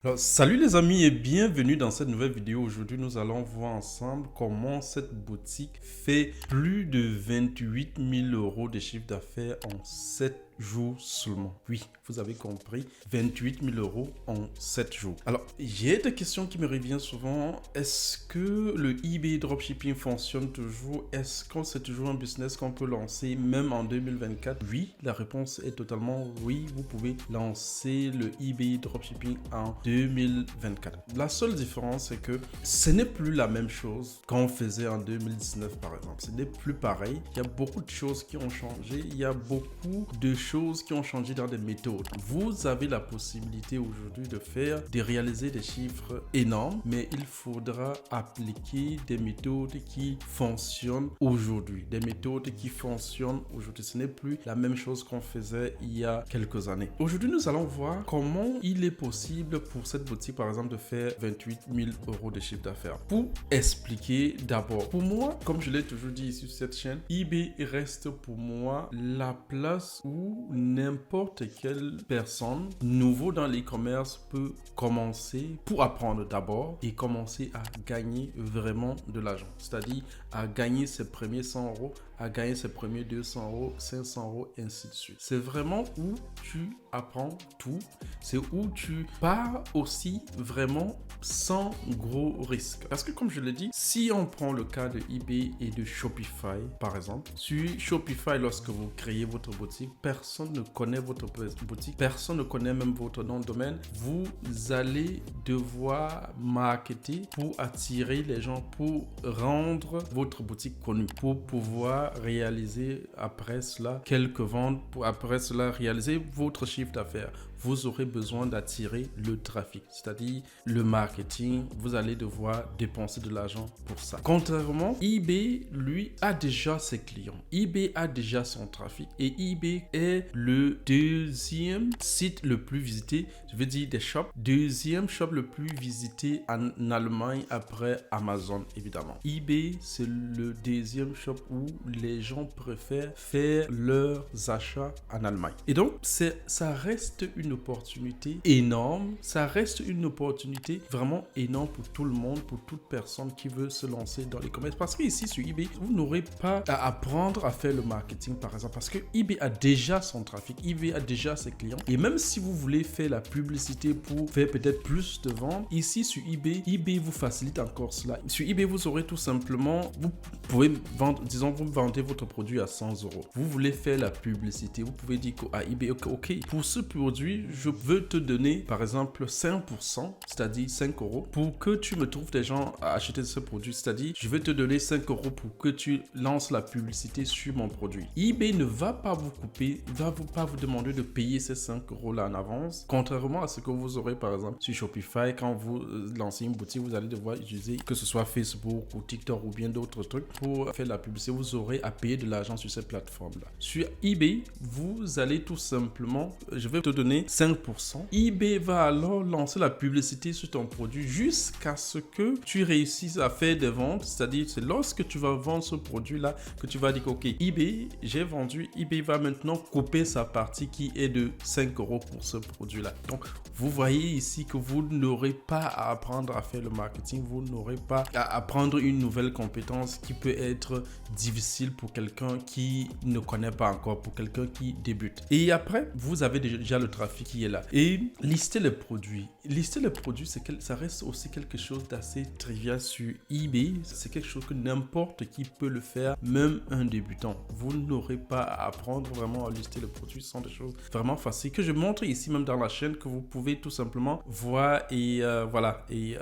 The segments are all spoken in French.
Alors, salut les amis et bienvenue dans cette nouvelle vidéo. Aujourd'hui, nous allons voir ensemble comment cette boutique fait plus de 28 000 euros de chiffre d'affaires en 7 jours seulement. Oui, vous avez compris, 28 000 euros en 7 jours. Alors, j'ai des questions qui me reviennent souvent. Est-ce que le eBay Dropshipping fonctionne toujours? Est-ce que c'est toujours un business qu'on peut lancer même en 2024? Oui, la réponse est totalement oui. Vous pouvez lancer le eBay Dropshipping en 2024. La seule différence, c'est que ce n'est plus la même chose qu'on faisait en 2019, par exemple. Ce n'est plus pareil. Il y a beaucoup de choses qui ont changé. Il y a beaucoup de choses qui ont changé dans des méthodes. Vous avez la possibilité aujourd'hui de réaliser des chiffres énormes, mais il faudra appliquer des méthodes qui fonctionnent aujourd'hui. Des méthodes qui fonctionnent aujourd'hui. Ce n'est plus la même chose qu'on faisait il y a quelques années. Aujourd'hui, nous allons voir comment il est possible pour cette boutique, par exemple, de faire 28 000 euros de chiffre d'affaires. Pour expliquer d'abord, pour moi, comme je l'ai toujours dit ici sur cette chaîne, eBay reste pour moi la place où n'importe quelle personne nouveau dans l'e-commerce peut commencer pour apprendre d'abord et commencer à gagner vraiment de l'argent. C'est-à-dire à gagner ses premiers 100 euros, à gagner ses premiers 200 euros, 500 euros, et ainsi de suite. C'est vraiment où tu apprends tout. C'est où tu pars aussi vraiment sans gros risque. Parce que comme je l'ai dit, si on prend le cas de eBay et de Shopify, par exemple, sur Shopify, lorsque vous créez votre boutique, personne ne connaît votre boutique, personne ne connaît même votre nom de domaine. Vous allez devoir marketer pour attirer les gens, pour rendre votre boutique connue, pour pouvoir réaliser après cela quelques ventes, pour après cela réaliser votre chiffre d'affaires. Vous aurez besoin d'attirer le trafic, c'est-à-dire le marketing. Vous allez devoir dépenser de l'argent pour ça. Contrairement, eBay, lui, a déjà ses clients. eBay a déjà son trafic et eBay est le deuxième site le plus visité, je veux dire des shops, deuxième shop le plus visité en Allemagne après Amazon, évidemment. eBay, c'est le deuxième shop où les gens préfèrent faire leurs achats en Allemagne. Et donc, ça reste une opportunité énorme. Ça reste une opportunité vraiment énorme pour tout le monde, pour toute personne qui veut se lancer dans l'e-commerce. Parce que ici, sur eBay, vous n'aurez pas à apprendre à faire le marketing, par exemple. Parce que eBay a déjà son trafic. eBay a déjà ses clients. Et même si vous voulez faire la publicité pour faire peut-être plus de ventes, ici, sur eBay, eBay vous facilite encore cela. Sur eBay, vous aurez tout simplement, vous pouvez vendre, disons, vous vendez votre produit à 100 euros. Vous voulez faire la publicité. Vous pouvez dire à eBay, ok, pour ce produit, je veux te donner, par exemple, 5%, c'est-à-dire 5 euros, pour que tu me trouves des gens à acheter ce produit. C'est-à-dire, je vais te donner 5 euros pour que tu lances la publicité sur mon produit. eBay ne va pas vous couper, ne va pas vous demander de payer ces 5 euros-là en avance, contrairement à ce que vous aurez, par exemple, sur Shopify. Quand vous lancez une boutique, vous allez devoir utiliser, que ce soit Facebook ou TikTok ou bien d'autres trucs, pour faire la publicité. Vous aurez à payer de l'argent sur cette plateforme-là. Sur eBay, vous allez tout simplement, je vais te donner 5%. eBay va alors lancer la publicité sur ton produit jusqu'à ce que tu réussisses à faire des ventes. C'est-à-dire, c'est lorsque tu vas vendre ce produit-là que tu vas dire, ok, eBay, j'ai vendu. eBay va maintenant couper sa partie qui est de 5 euros pour ce produit-là. Donc, vous voyez ici que vous n'aurez pas à apprendre à faire le marketing. Vous n'aurez pas à apprendre une nouvelle compétence qui peut être difficile pour quelqu'un qui ne connaît pas encore, pour quelqu'un qui débute. Et après, vous avez déjà le trafic qui est là. Et lister les produits. Lister les produits, ça reste aussi quelque chose d'assez trivial sur eBay. C'est quelque chose que n'importe qui peut le faire, même un débutant. Vous n'aurez pas à apprendre vraiment à lister les produits. Ce sont des choses vraiment faciles que je montre ici même dans la chaîne, que vous pouvez tout simplement voir et voilà, et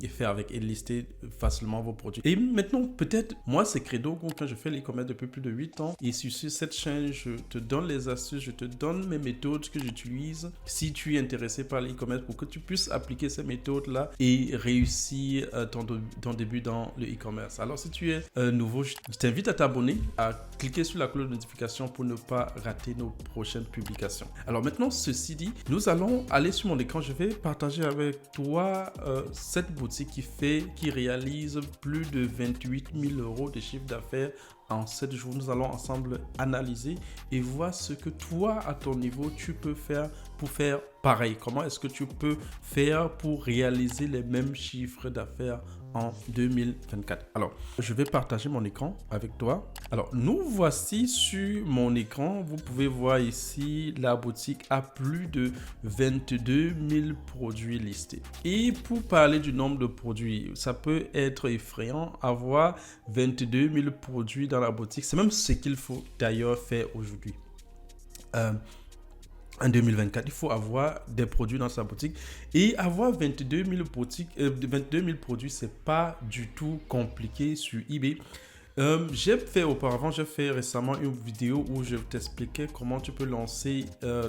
faire avec, et lister facilement vos produits. Et maintenant, peut-être, moi c'est Credo, quand je fais l'e-commerce depuis plus de 8 ans, et sur cette chaîne, je te donne les astuces, je te donne mes méthodes que j'utilise si tu es intéressé par l'e-commerce, pour que tu puisses appliquer ces méthodes-là et réussir ton début dans le e-commerce. Alors, si tu es nouveau, je t'invite à t'abonner, à cliquer sur la cloche de notification pour ne pas rater nos prochaines publications. Alors maintenant, ceci dit, nous allons aller sur mon écran. Je vais partager avec toi cette boutique qui réalise plus de 28 000 euros de chiffre d'affaires en 7 jours. Nous allons ensemble analyser et voir ce que toi, à ton niveau, tu peux faire pour faire pareil, comment est-ce que tu peux faire pour réaliser les mêmes chiffres d'affaires en 2024? Alors, je vais partager mon écran avec toi. Alors, nous voici sur mon écran. Vous pouvez voir ici, la boutique a plus de 22 000 produits listés. Et pour parler du nombre de produits, ça peut être effrayant, avoir 22 000 produits dans la boutique. C'est même ce qu'il faut d'ailleurs faire aujourd'hui. En 2024, il faut avoir des produits dans sa boutique et avoir 22 000 produits, c'est pas du tout compliqué sur eBay. J'ai fait récemment une vidéo où je t'expliquais comment tu peux lancer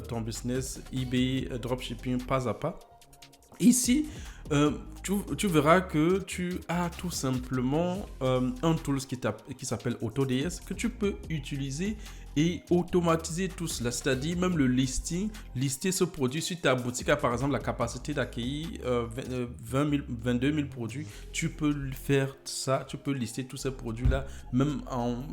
ton business eBay dropshipping pas à pas. Ici, tu verras que tu as tout simplement un tool qui s'appelle AutoDS que tu peux utiliser et automatiser tout cela, c'est-à-dire même le lister ce produit sur ta boutique a par exemple la capacité d'accueillir 22 000 produits. Tu peux faire ça, tu peux lister tous ces produits-là même en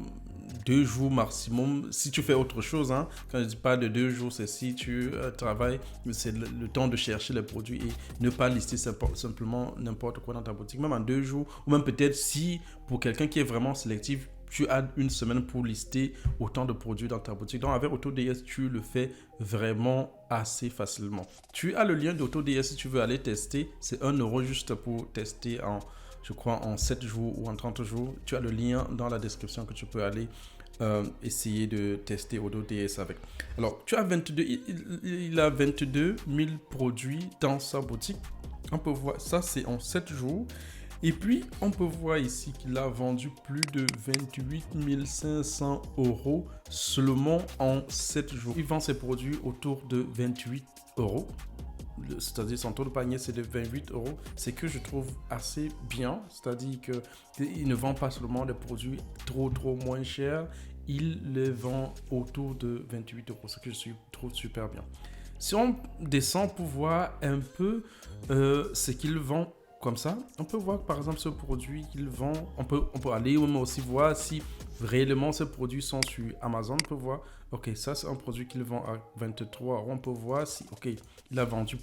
2 jours maximum. Si tu fais autre chose, hein, quand je dis pas de 2 jours, c'est si tu travailles, c'est le temps de chercher les produits et ne pas lister simplement n'importe quoi dans ta boutique, même en 2 jours, ou même peut-être si pour quelqu'un qui est vraiment sélectif, tu as une semaine pour lister autant de produits dans ta boutique. Donc avec AutoDS, tu le fais vraiment assez facilement. Tu as le lien d'AutoDS si tu veux aller tester. C'est 1 € juste pour tester je crois en 7 jours ou en 30 jours. Tu as le lien dans la description que tu peux aller essayer de tester AutoDS avec. Alors, il a 22 000 produits dans sa boutique. On peut voir, ça c'est en 7 jours. Et puis, on peut voir ici qu'il a vendu plus de 28 500 € seulement en 7 jours. Il vend ses produits autour de 28 €. C'est-à-dire son taux de panier c'est de 28 €. C'est que je trouve assez bien. C'est-à-dire qu'il ne vend pas seulement des produits trop moins chers. Il les vend autour de 28 €. Ce que je trouve super bien. Si on descend pour voir un peu ce qu'il vend comme ça, on peut voir que par exemple ce produit qu'il vend, on peut aller aussi voir si réellement ces produits sont sur Amazon. On peut voir, ok, ça c'est un produit qu'il vend à 23 €. On peut voir si, ok, il a vendu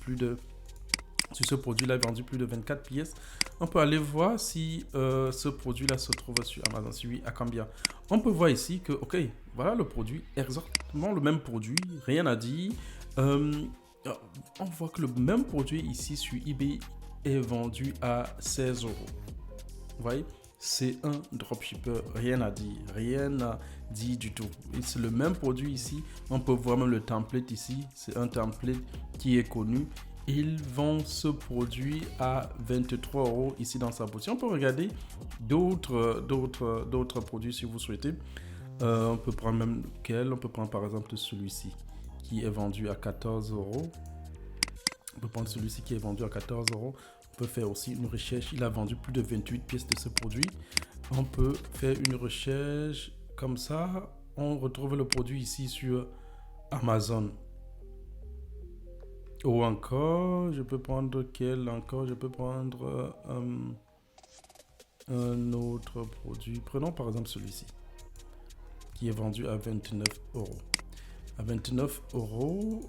sur ce produit, il a vendu plus de 24 pièces. On peut aller voir si ce produit-là se trouve sur Amazon. Si oui, à combien? On peut voir ici que, ok, voilà le produit, exactement le même produit, rien à dire. On voit que le même produit ici sur eBay est vendu à 16 €. Vous voyez, c'est un dropshipper, rien à dire du tout. C'est le même produit ici. On peut voir même le template ici. C'est un template qui est connu. Il vend ce produit à 23 € ici dans sa boutique. On peut regarder d'autres produits si vous souhaitez. On peut prendre même lequel. On peut prendre par exemple celui-ci qui est vendu à 14 €. On peut prendre celui-ci qui est vendu à 14 €. On peut faire aussi une recherche. Il a vendu plus de 28 pièces de ce produit. On peut faire une recherche comme ça. On retrouve le produit ici sur Amazon. Ou encore, je peux prendre quel encore? Je peux prendre un autre produit. Prenons par exemple celui-ci qui est vendu à 29 €. À 29 €,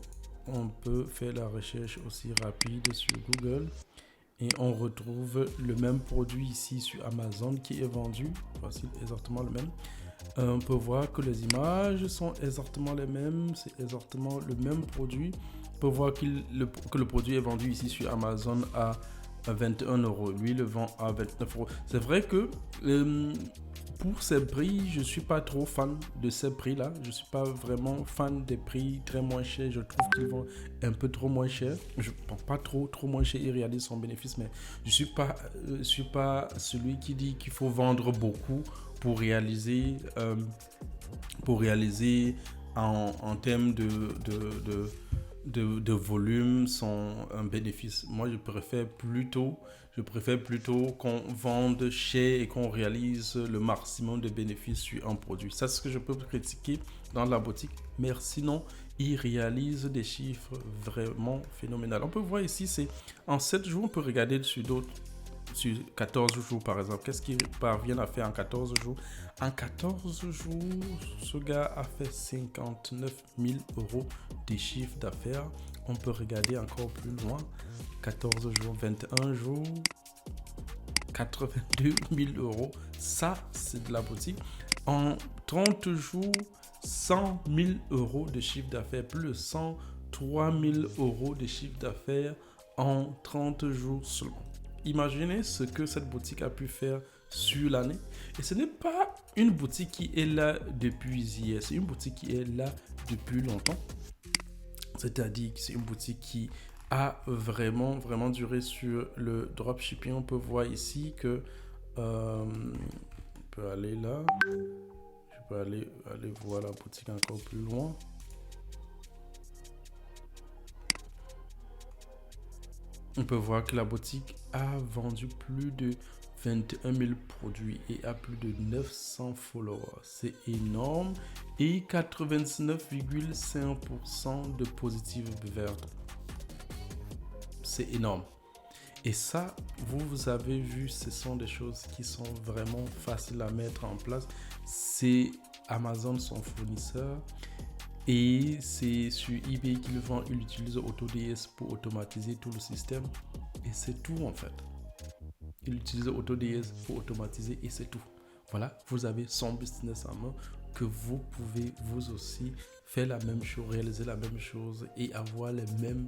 on peut faire la recherche aussi rapide sur Google et on retrouve le même produit ici sur Amazon qui est vendu. Voici exactement le même. On peut voir que les images sont exactement les mêmes. C'est exactement le même produit. On peut voir que le produit est vendu ici sur Amazon à 21 €. Lui, il le vend à 29 €. C'est vrai que pour ces prix, je ne suis pas trop fan de ces prix-là. Je ne suis pas vraiment fan des prix très moins chers. Je trouve qu'ils vont un peu trop moins cher. Je ne pense pas trop moins cher. Il réalise son bénéfice, mais je ne suis pas celui qui dit qu'il faut vendre beaucoup pour réaliser en termes de volume un bénéfice. Moi, je préfère plutôt qu'on vende cher et qu'on réalise le maximum de bénéfices sur un produit. Ça, c'est ce que je peux critiquer dans la boutique. Mais sinon, il réalise des chiffres vraiment phénoménaux. On peut voir ici, c'est en 7 jours, on peut regarder sur 14 jours par exemple. Qu'est-ce qu'il parvient à faire en 14 jours? En 14 jours, ce gars a fait 59 000 € de chiffre d'affaires. on peut regarder encore plus loin. 14 jours, 21 jours, 82 000 euros. Ça, c'est de la boutique. En 30 jours, 100 000 euros de chiffre d'affaires, plus de 103 000 euros de chiffre d'affaires en 30 jours seulement. Imaginez ce que cette boutique a pu faire sur l'année. Et ce n'est pas une boutique qui est là depuis hier, c'est une boutique qui est là depuis longtemps. C'est-à-dire que c'est une boutique qui a vraiment duré sur le dropshipping. On peut voir ici que on peut aller là. Je peux aller voir la boutique encore plus loin. On peut voir que la boutique a vendu plus de 21 000 produits et a plus de 900 followers. C'est énorme. Et 99,5% de positive vertes. C'est énorme. Et ça, vous avez vu, ce sont des choses qui sont vraiment faciles à mettre en place. C'est Amazon, son fournisseur. Et c'est sur eBay qu'il vend. Il utilise AutoDS pour automatiser tout le système. Et c'est tout en fait. Il utilise AutoDS pour automatiser et c'est tout. Voilà, vous avez son business en main que vous pouvez vous aussi faire la même chose, réaliser la même chose et avoir les mêmes...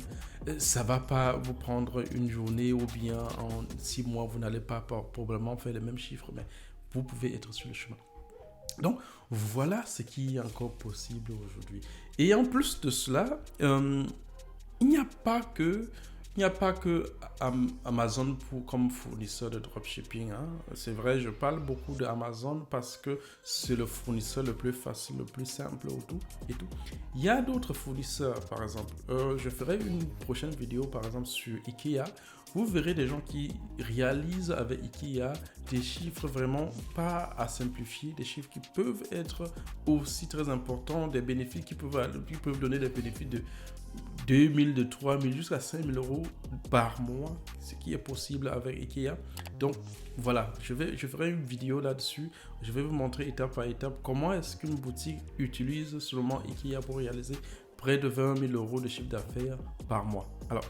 Ça va pas vous prendre une journée ou bien en 6 mois, vous n'allez pas probablement faire les mêmes chiffres, mais vous pouvez être sur le chemin. Donc, voilà ce qui est encore possible aujourd'hui. Et en plus de cela, il n'y a pas que Amazon comme fournisseur de dropshipping. Hein. C'est vrai, je parle beaucoup d'Amazon parce que c'est le fournisseur le plus facile, le plus simple et tout. Il y a d'autres fournisseurs, par exemple. Je ferai une prochaine vidéo, par exemple, sur Ikea. Vous verrez des gens qui réalisent avec Ikea des chiffres vraiment pas à simplifier, des chiffres qui peuvent être aussi très importants, des bénéfices qui peuvent donner des bénéfices de 2 000, de 3 000 jusqu'à 5 000 euros par mois, ce qui est possible avec Ikea. Donc voilà, je ferai une vidéo là-dessus. Je vais vous montrer étape par étape comment est-ce qu'une boutique utilise seulement Ikea pour réaliser près de 20 000 euros de chiffre d'affaires par mois. Alors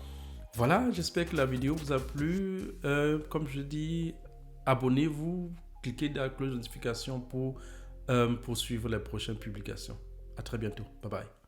voilà, j'espère que la vidéo vous a plu. Comme je dis, abonnez-vous, cliquez dans la cloche de notification pour suivre les prochaines publications. À très bientôt. Bye bye.